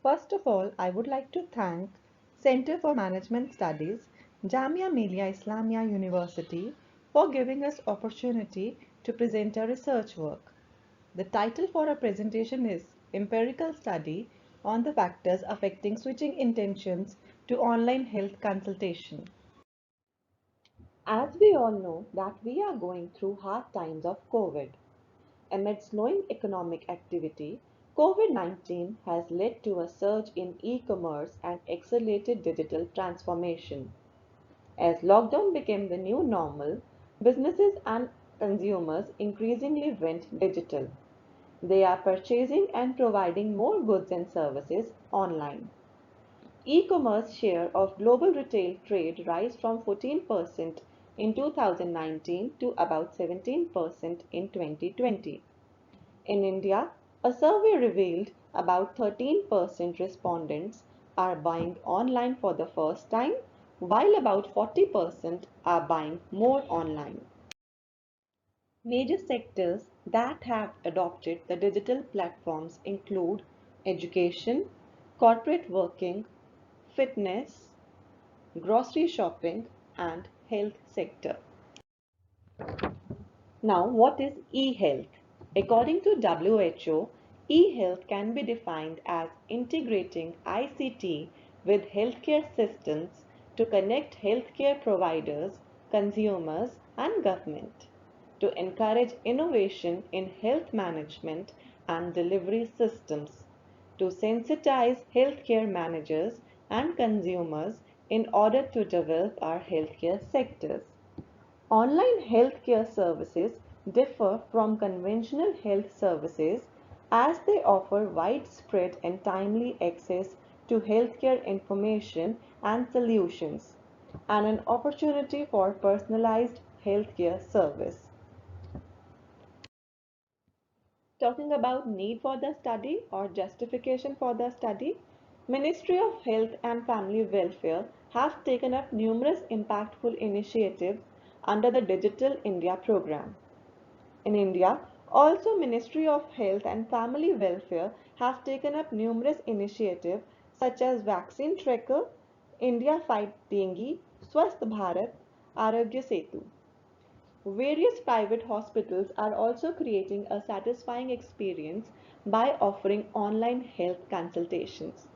First of all, I would like to thank Center for Management Studies, Jamia Millia Islamia University for giving us opportunity to present our research work. The title for our presentation is Empirical Study on the Factors Affecting Switching Intentions to Online Health Consultation. As we all know that we are going through hard times of COVID. Amid slowing economic activity, COVID-19 has led to a surge in e-commerce and accelerated digital transformation. As lockdown became the new normal, businesses and consumers increasingly went digital. They are purchasing and providing more goods and services online. E-commerce share of global retail trade rise from 14% in 2019 to about 17% in 2020. In India, a survey revealed about 13% respondents are buying online for the first time, while about 40% are buying more online. Major sectors that have adopted the digital platforms include education, corporate working, fitness, grocery shopping, and health sector. Now, what is e-health? According to WHO, e-health can be defined as integrating ICT with healthcare systems to connect healthcare providers, consumers, and government, to encourage innovation in health management and delivery systems, to sensitize healthcare managers and consumers in order to develop our healthcare sectors. Online healthcare services differ from conventional health services as they offer widespread and timely access to healthcare information and solutions, and an opportunity for personalized healthcare service. Talking about need for the study or justification for the study, Ministry of Health and Family Welfare have taken up numerous impactful initiatives under the Digital India program. In India, also Ministry of Health and Family Welfare have taken up numerous initiatives such as Vaccine Tracker, India Fight Dengue, Swasth Bharat, Arogya Setu. Various private hospitals are also creating a satisfying experience by offering online health consultations.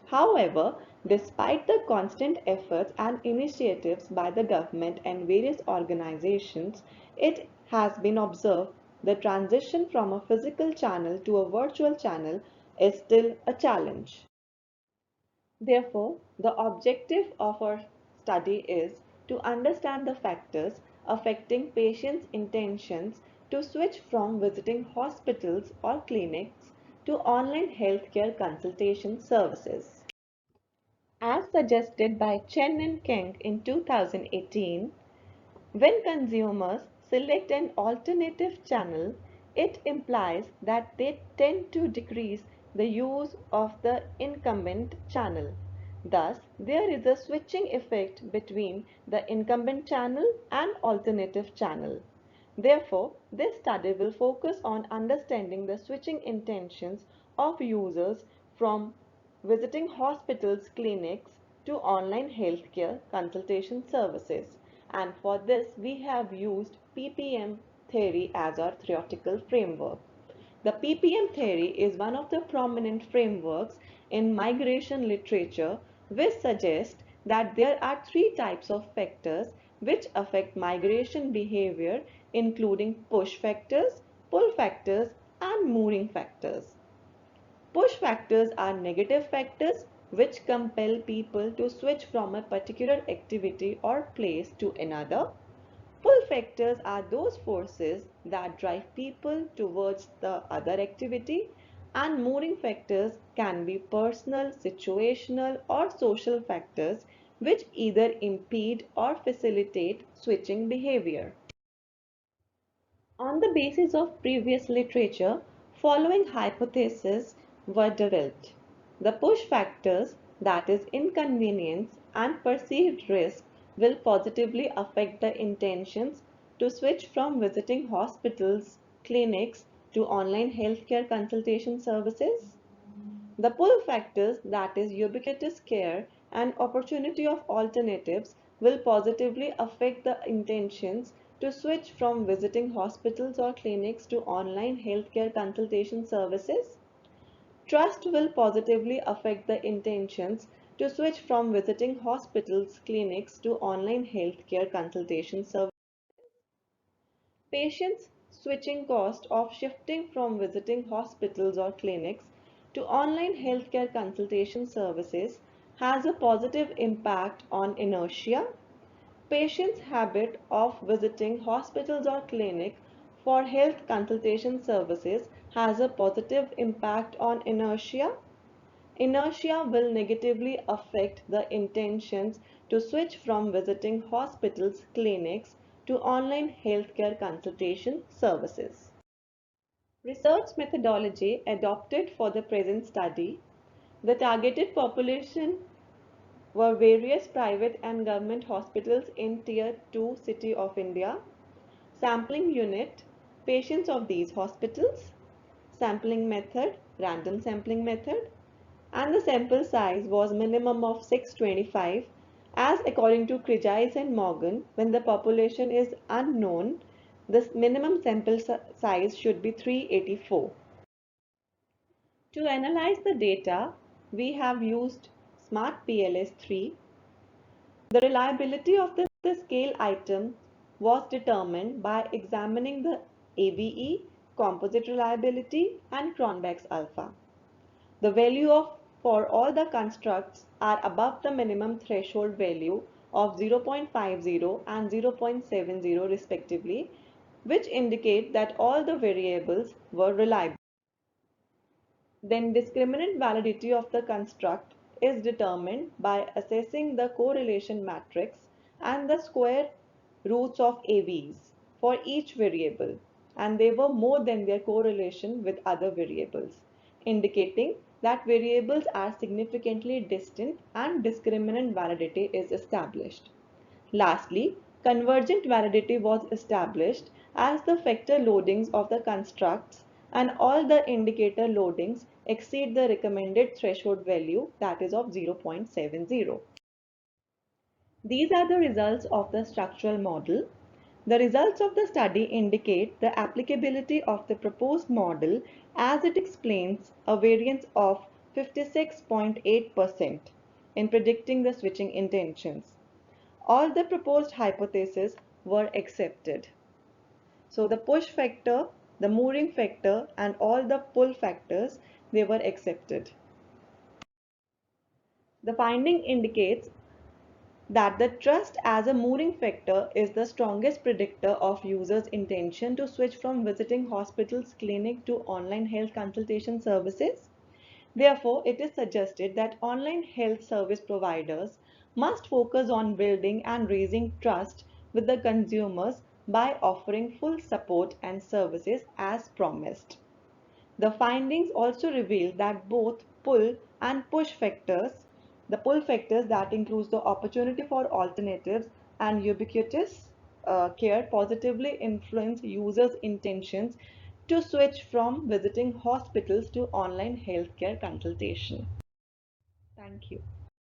However, despite the constant efforts and initiatives by the government and various organizations, it has been observed the transition from a physical channel to a virtual channel is still a challenge. Therefore, the objective of our study is to understand the factors affecting patients' intentions to switch from visiting hospitals or clinics to online healthcare consultation services. As suggested by Chen and Keng in 2018, when consumers select an alternative channel, it implies that they tend to decrease the use of the incumbent channel. Thus, there is a switching effect between the incumbent channel and alternative channel. Therefore, this study will focus on understanding the switching intentions of users from visiting hospitals, clinics to online healthcare consultation services. And for this, we have used PPM theory as our theoretical framework. The PPM theory is one of the prominent frameworks in migration literature which suggests that there are three types of factors which affect migration behavior, including push factors, pull factors, and mooring factors. Push factors are negative factors which compel people to switch from a particular activity or place to another. Pull factors are those forces that drive people towards the other activity, and mooring factors can be personal, situational, or social factors which either impede or facilitate switching behavior. On the basis of previous literature, following hypotheses were developed. The push factors, that is inconvenience and perceived risk, will positively affect the intentions to switch from visiting hospitals, clinics to online healthcare consultation services. The pull factors, that is ubiquitous care and opportunity of alternatives, will positively affect the intentions to switch from visiting hospitals or clinics to online healthcare consultation services. Trust will positively affect the intentions to switch from visiting hospitals, clinics to online healthcare consultation services. Patients' switching cost of shifting from visiting hospitals or clinics to online healthcare consultation services has a positive impact on inertia. Patients' habit of visiting hospitals or clinic for health consultation services has a positive impact on inertia. Inertia will negatively affect the intentions to switch from visiting hospitals, clinics to online healthcare consultation services. Research methodology adopted for the present study. The targeted population were various private and government hospitals in Tier 2 city of India. Sampling unit, patients of these hospitals. Sampling method, random sampling method. And the sample size was minimum of 625, as according to Krijais and Morgan, when the population is unknown, the minimum sample size should be 384. To analyze the data, we have used Smart PLS 3. The reliability of the scale item was determined by examining the ABE, composite reliability, and Cronbach's alpha. The value of for all the constructs are above the minimum threshold value of 0.50 and 0.70 respectively, which indicate that all the variables were reliable. Then discriminant validity of the construct is determined by assessing the correlation matrix and the square roots of AVs for each variable, and they were more than their correlation with other variables, indicating that variables are significantly distant and discriminant validity is established. Lastly, convergent validity was established as the factor loadings of the constructs and all the indicator loadings exceed the recommended threshold value, that is of 0.70. These are the results of the structural model. The results of the study indicate the applicability of the proposed model as it explains a variance of 56.8% in predicting the switching intentions. All the proposed hypotheses were accepted. So the push factor, the mooring factor, and all the pull factors, they were accepted. The finding indicates that the trust as a mooring factor is the strongest predictor of users' intention to switch from visiting hospitals, clinic to online health consultation services. Therefore, it is suggested that online health service providers must focus on building and raising trust with the consumers by offering full support and services as promised. The findings also reveal that both pull and push factors, the pull factors that includes the opportunity for alternatives and ubiquitous care positively influence users' intentions to switch from visiting hospitals to online healthcare consultation. Thank you.